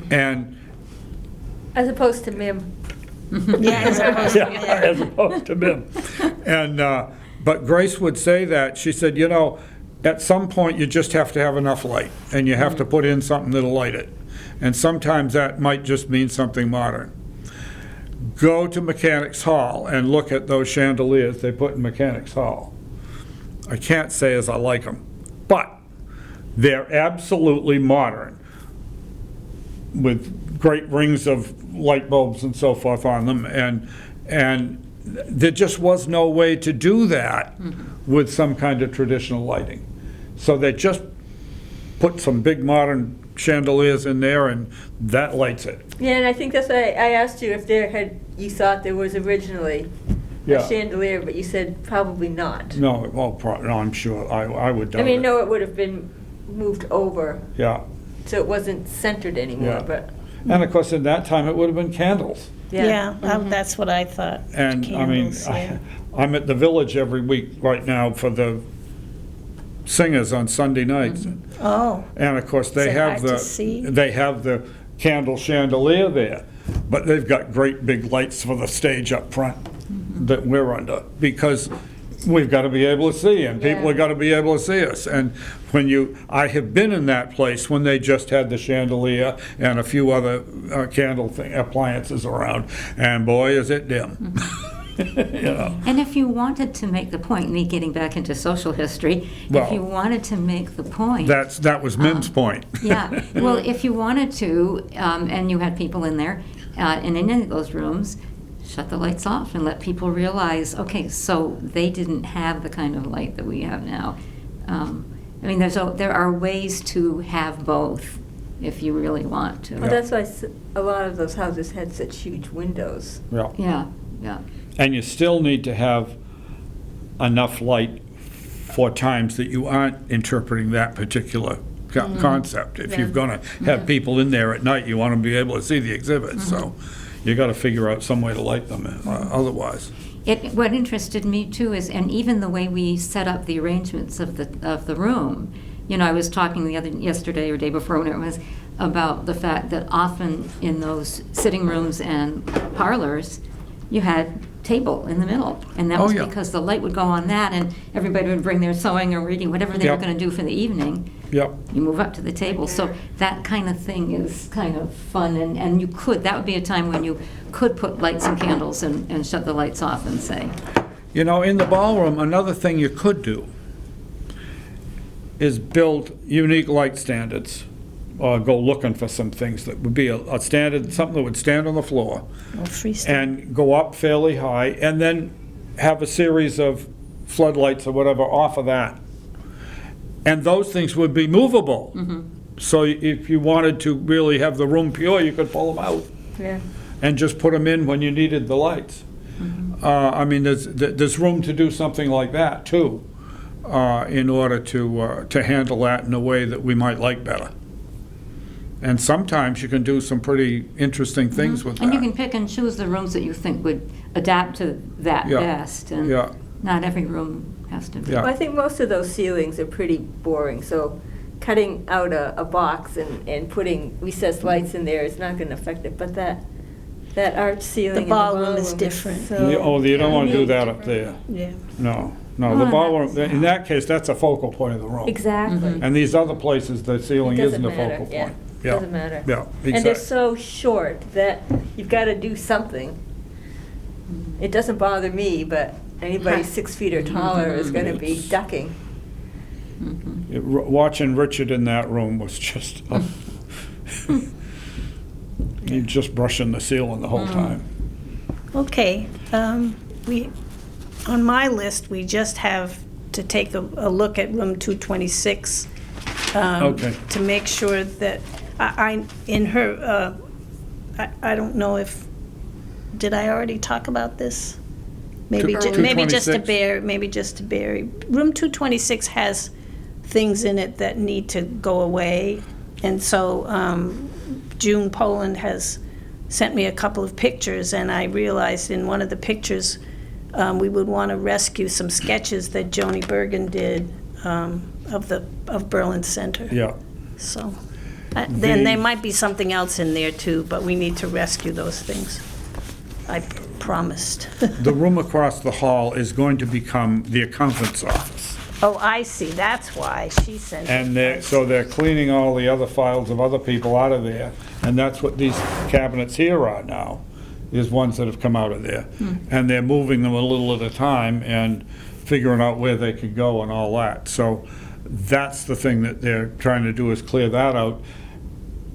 And As opposed to MIM. Yeah, as opposed to- yeah, as opposed to BIM. And, but Grace would say that, she said, at some point, you just have to have enough light, and you have to put in something that'll light it. And sometimes that might just mean something modern. Go to Mechanics Hall and look at those chandeliers they put in Mechanics Hall. I can't say as I like them, but they're absolutely modern, with great rings of light bulbs and so forth on them, and there just was no way to do that with some kind of traditional lighting. So they just put some big modern chandeliers in there, and that lights it. Yeah, and I think that's why I asked you if you thought there was originally Yeah. a chandelier, but you said probably not. No, well, no, I'm sure, I would doubt I it. mean, no, it would have been moved over, Yeah, so it wasn't centered Yeah. anymore, but, and of course, in that time, it would have been candles. yeah. Yeah, that's what I thought. And, Candles, yeah. I'm at the Village every week right now for the singers on Sunday nights. Oh, And of course, they Is it have hard to see? they have the candle chandelier there, but they've got great big lights for the stage up front that we're under, because we've got to be able to see, and people Yeah. have got to be able to see us. And I have been in that place when they just had the chandelier and a few other candle appliances around, and boy, is it dim. And if you wanted to make the point, me getting back into social history, Well, if you wanted to make the point. That was Mim's point. Yeah, well, if you wanted to, and you had people in there, and in any of those rooms, shut the lights off and let people realize, okay, so they didn't have the kind of light that we have now. There are ways to have both, if you really want to. Well, that's why a lot of those houses had such huge windows. Yeah. Yeah. And you still need to have enough light for times that you aren't interpreting that particular concept. If you're going to have people in there at night, you want to be able to see the exhibits. So you got to figure out some way to light them otherwise. What interested me too is, and even the way we set up the arrangements of the room. I was talking yesterday or day before when it was about the fact that often in those sitting rooms and parlors, you had table in the middle, and that Oh, was yeah. because the light would go on that, and everybody would bring their sewing or reading, whatever they were Yep. going to do for the evening. Yep. You move up to the table. So that kind of thing is kind of fun, and you could, that would be a time when you could put lights and candles and shut the lights off and say, You know, in the ballroom, another thing you could do is build unique light standards, or go looking for some things that would be a standard, something that would stand on the floor Or freestyle. and go up fairly high, and then have a series of floodlights or whatever off of that. And those things would be movable. So if you wanted to really have the room pure, you could pull them out Yeah. and just put them in when you needed the lights. I mean, there's room to do something like that, too, in order to handle that in a way that we might like better. And sometimes you can do some pretty interesting things with that. and you can pick and choose the rooms that you think would adapt to that Yeah. best. And Yeah. not every room has to be. Yeah. Well, I think most of those ceilings are pretty boring, so cutting out a box and putting recessed lights in there is not gonna affect it, but that arch ceiling The in the ballroom is different. Oh, you don't want to do that up there. Yeah. No, the Oh, ballroom, in that case, that's a focal point of the room. Exactly. And these other places, the ceiling It doesn't isn't a matter, focal yeah. point. Doesn't matter. Yeah, And they're exactly. so short that you've gotta do something. It doesn't bother me, but anybody 6 feet or taller is gonna be ducking. Watching Richard in that room was just, he's just brushing the ceiling the whole time. Okay, on my list, we just have to take a look at room 226. Okay. To make sure that, I don't know if, did I already talk about this? Maybe just to 226? maybe just to Barry. Room 226 has things in it that need to go away, and so June Poland has sent me a couple of pictures, and I realized in one of the pictures we would want to rescue some sketches that Joni Bergen did of Berlin Center. Yeah. So, then there might be something else in there too, but we need to rescue those things. I promised. The room across the hall is going to become the accountant's office. Oh, I see, that's why she sent it. And so they're cleaning all the other files of other people out of there, and that's what these cabinets here are now, is ones that have come out of there. And they're moving them a little at a time and figuring out where they could go and all that. So that's the thing that they're trying to do, is clear that out.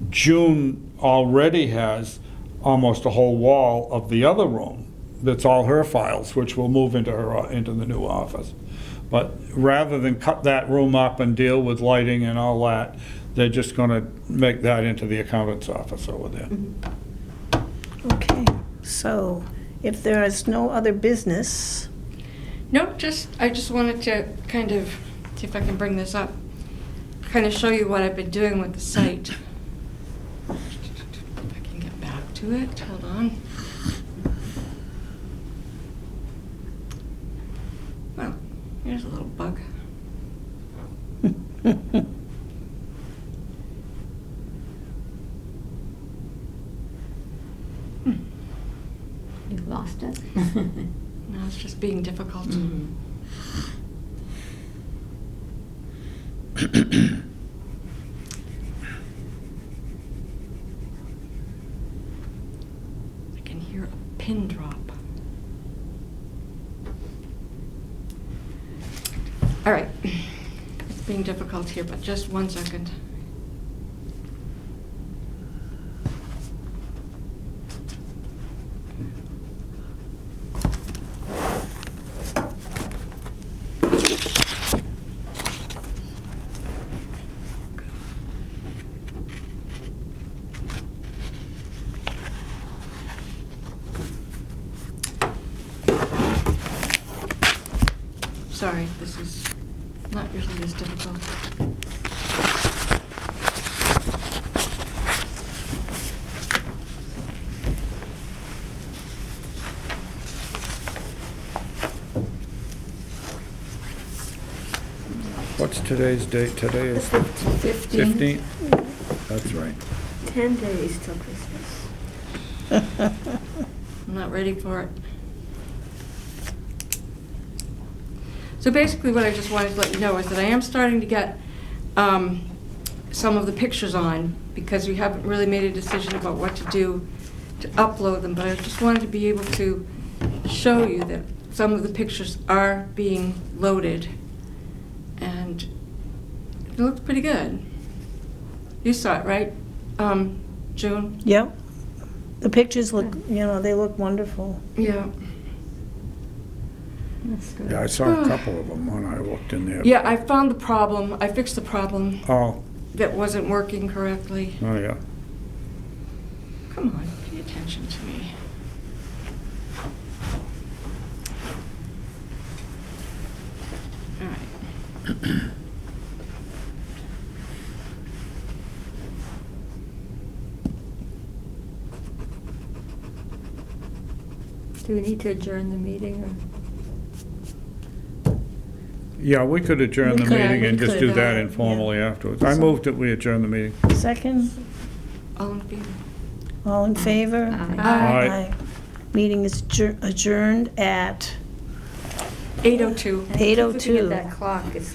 June already has almost a whole wall of the other room that's all her files, which will move into the new office. But rather than cut that room up and deal with lighting and all that, they're just going to make that into the accountant's office over there. Okay, so if there is no other business, No, I just wanted to kind of, see if I can bring this up, kind of show you what I've been doing with the site. If I can get back to it, hold on. Well, here's a little bug. You lost it? No, it's just being difficult. I can hear a pin drop. All right, it's being difficult here, but just 1 second. Sorry, this is not usually this difficult. What's today's date? Today is 15th? That's right. 10 days till Christmas. I'm not ready for it. So basically what I just wanted to let you know is that I am starting to get some of the pictures on, because we haven't really made a decision about what to do to upload them, but I just wanted to be able to show you that some of the pictures are being loaded, and it looks pretty good. You saw it, right, June? Yep. The pictures look, they look wonderful. Yeah. That's good. Yeah, I saw a couple of them when I looked in there. Yeah, I found the problem, I fixed the problem Oh, that wasn't working correctly. oh, yeah. Come on, pay attention to me. All right. Do we need to adjourn the meeting, or? Yeah, we could adjourn We the could, meeting we and just could, do that yeah. informally afterwards. I moved that we adjourn the meeting. Second, All in favor? all in favor? Aye. Aye. Meeting is adjourned at 8:02. I keep looking 8:02. at that clock, it's